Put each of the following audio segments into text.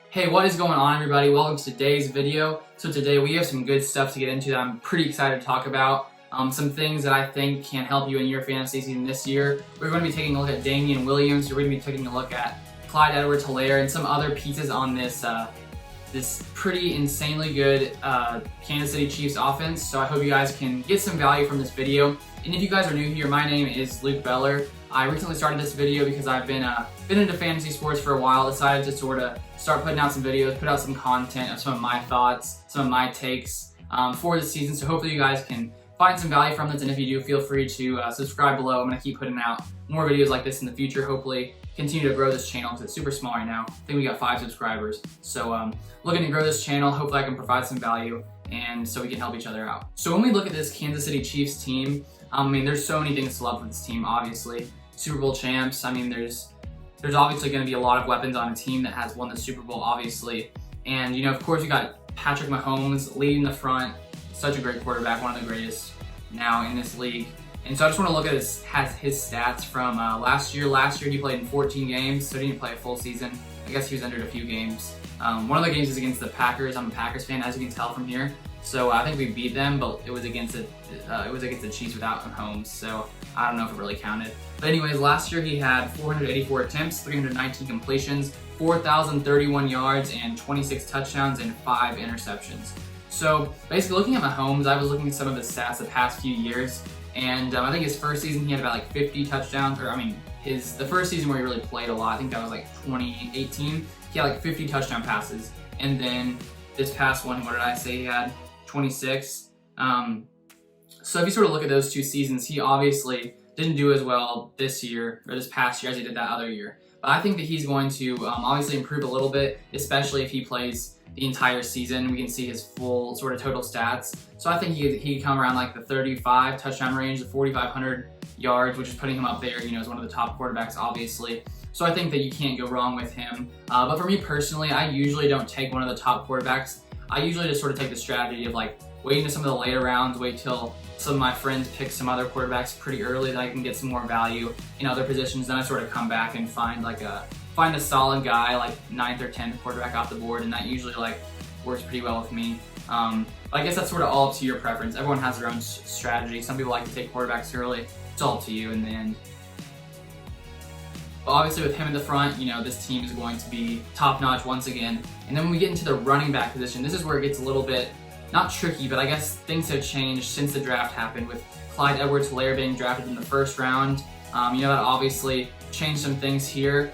Hey, what is going on, everybody? Welcome to today's video. So today we have some good stuff to get into that I'm pretty excited to talk about. Some things that I think can help you in your fantasy season this year. We're going to be taking a look at Damien Williams. We're going to be taking a look at Clyde Edwards-Helaire and some other pieces on this this pretty insanely good Kansas City Chiefs offense. So I hope you guys can get some value from this video. And if you guys are new here, my name is Luke Beller. I recently started this video because I've been into fantasy sports for a while. Decided to sort of start putting out some videos, put out some content of some of my thoughts, some of my takes for the season. So hopefully you guys can find some value from this. And if you do, feel free to subscribe below. I'm going to keep putting out more videos like this in the future. Hopefully continue to grow this channel because it's super small right now. I think we got 5 subscribers. So looking to grow this channel. Hopefully I can provide some value and so we can help each other out. So when we look at this Kansas City Chiefs team, I mean, there's so many things to love with this team, obviously. Super Bowl champs. I mean, there's obviously going to be a lot of weapons on a team that has won the Super Bowl, obviously. And, you know, of course, you got Patrick Mahomes leading the front. Such a great quarterback, one of the greatest now in this league. And so I just want to look at his stats from last year. Last year, he played in 14 games, so he didn't play a full season. I guess he was entered a few games. One of the games is against the Packers. I'm a Packers fan, as you can tell from here. So I think we beat them, but it was against the Chiefs without Mahomes. So I don't know if it really counted. But anyways, last year he had 484 attempts, 319 completions, 4,031 yards, and 26 touchdowns and 5 interceptions. So basically, looking at Mahomes, I was looking at some of his stats the past few years, and I think his first season he had about like 50 touchdowns, or I mean, the first season where he really played a lot. I think that was like 2018. He had like 50 touchdown passes, and then this past one, what did I say he had? 26. So if you sort of look at those two seasons, he obviously didn't do as well this year or this past year as he did that other year. But I think that he's going to obviously improve a little bit, especially if he plays the entire season. We can see his full sort of total stats. So I think he could come around like the 35 touchdown range, the 4,500 yards, which is putting him up there, you know, as one of the top quarterbacks, obviously. So I think that you can't go wrong with him. But for me personally, I usually don't take one of the top quarterbacks. I usually just sort of take the strategy of like waiting to some of the later rounds, wait till some of my friends pick some other quarterbacks pretty early that I can get some more value in other positions. Then I sort of come back and find a solid guy, like 9th or 10th quarterback off the board, and that usually like works pretty well with me. But I guess that's sort of all up to your preference. Everyone has their own strategy. Some people like to take quarterbacks early. It's all up to you in the end. But obviously with him in the front, you know, this team is going to be top-notch once again. And then when we get into the running back position, this is where it gets a little bit, not tricky, but I guess things have changed since the draft happened with Clyde Edwards-Helaire being drafted in the first round. You know, that obviously changed some things here,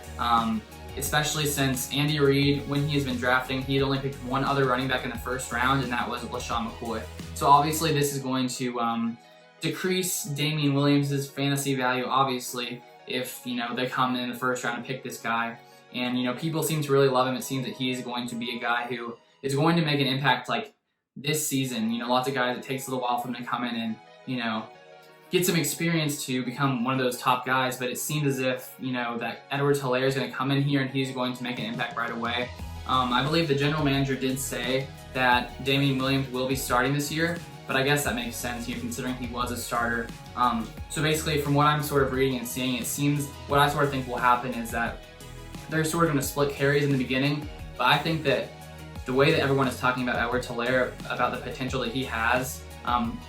especially since Andy Reid, when he has been drafting, he had only picked one other running back in the first round, and that was LaShawn McCoy. So obviously this is going to decrease Damien Williams' fantasy value, obviously, if, you know, they come in the first round and pick this guy. And, you know, people seem to really love him. It seems that he is going to be a guy who is going to make an impact like this season. You know, lots of guys, it takes a little while for them to come in and, you know, get some experience to become one of those top guys. But it seems as if, you know, that Edwards-Helaire is going to come in here and he's going to make an impact right away. I believe the general manager did say that Damien Williams will be starting this year, but I guess that makes sense, you know, considering he was a starter. So basically, from what I'm sort of reading and seeing, it seems what I sort of think will happen is that they're sort of going to split carries in the beginning. But I think that the way that everyone is talking about Edwards-Helaire, about the potential that he has,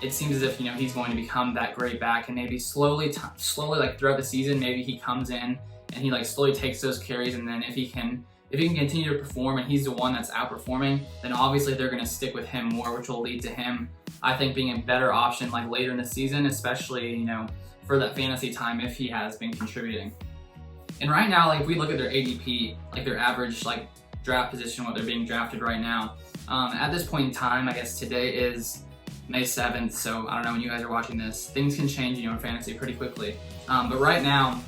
it seems as if, you know, he's going to become that great back, and maybe slowly like throughout the season, maybe he comes in and he like slowly takes those carries, and then if he can continue to perform and he's the one that's outperforming, then obviously they're going to stick with him more, which will lead to him, I think, being a better option like later in the season, especially, you know, for that fantasy time if he has been contributing. And right now, like if we look at their ADP, like their average like draft position, what they're being drafted right now, at this point in time, I guess today is May 7th, so I don't know when you guys are watching this, things can change, you know, in fantasy pretty quickly. But right now,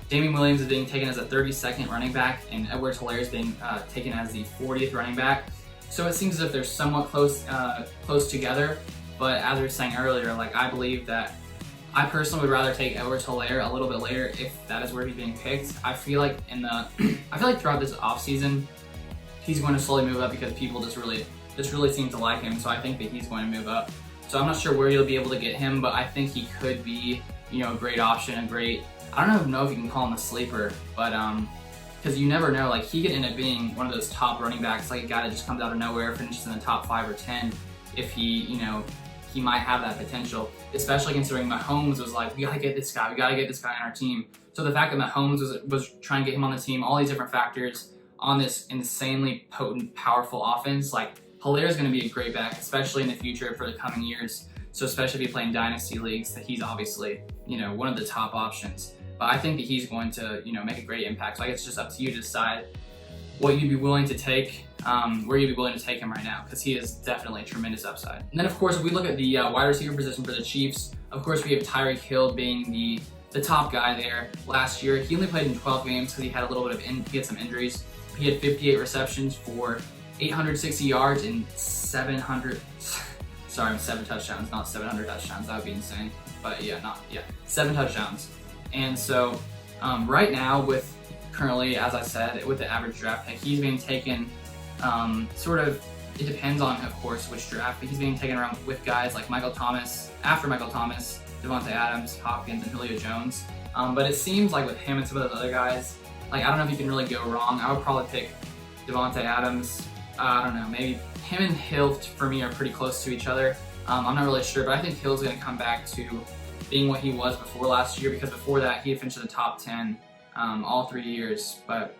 Damien Williams is being taken as a 32nd running back, and Edwards-Helaire is being taken as the 40th running back. So it seems as if they're somewhat close together. But as we were saying earlier, like I believe that I personally would rather take Edwards-Helaire a little bit later if that is where he's being picked. I feel like throughout this offseason, he's going to slowly move up because people just really seem to like him. So I think that he's going to move up. So I'm not sure where you'll be able to get him, but I think he could be, you know, a great option, I don't know if you can call him a sleeper, but because you never know, like he could end up being one of those top running backs, like a guy that just comes out of nowhere, finishes in the top 5 or 10 if he might have that potential, especially considering Mahomes was like, we gotta get this guy on our team. So the fact that Mahomes was trying to get him on the team, all these different factors on this insanely potent, powerful offense, like Helaire is going to be a great back, especially in the future for the coming years. So especially if you play in dynasty leagues, that he's obviously, one of the top options. But I think that he's going to, make a great impact. So I guess it's just up to you to decide what you'd be willing to take, where you'd be willing to take him right now, because he is definitely a tremendous upside. And then of course, if we look at the wide receiver position for the Chiefs, of course we have Tyreek Hill being the top guy there. Last year, he only played in 12 games because he had a little bit of he had some injuries. He had 58 receptions for 860 yards and 7 touchdowns, not 700 touchdowns. That would be insane. But 7 touchdowns. And so right now, currently, as I said, with the average draft pick, he's being taken it depends on, of course, which draft, but he's being taken around with guys like Michael Thomas, after Michael Thomas, Devontae Adams, Hopkins, and Julio Jones. But it seems like with him and some of those other guys, like I don't know if you can really go wrong. I would probably pick Devontae Adams. I don't know, maybe him and Hill for me are pretty close to each other. I'm not really sure, but I think Hill's going to come back to being what he was before last year, because before that he had finished in the top 10 all 3 years, but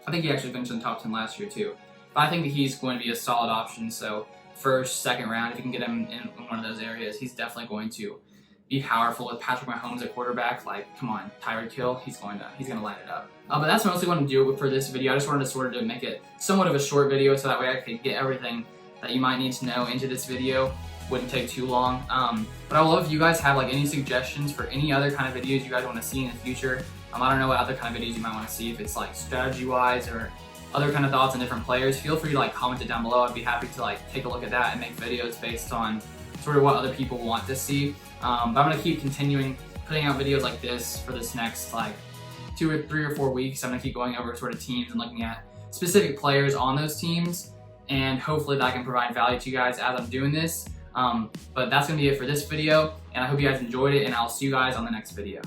I think he actually finished in the top 10 last year too. But I think that he's going to be a solid option, so first, second round, if you can get him in one of those areas, he's definitely going to be powerful with Patrick Mahomes at quarterback. Like, come on, Tyreek Hill, he's going to light it up. But that's mostly what I'm going to do for this video. I just wanted to make it somewhat of a short video, so that way I could get everything that you might need to know into this video. Wouldn't take too long. But I would love if you guys have like any suggestions for any other kind of videos you guys want to see in the future. I don't know what other kind of videos you might want to see, if it's like strategy-wise or other kind of thoughts on different players. Feel free to like comment it down below. I'd be happy to like take a look at that and make videos based on sort of what other people want to see. But I'm gonna keep continuing putting out videos like this for this next like 2 or 3 or 4 weeks. I'm gonna keep going over sort of teams and looking at specific players on those teams, and hopefully that can provide value to you guys as I'm doing this. But that's gonna be it for this video, and I hope you guys enjoyed it, and I'll see you guys on the next video.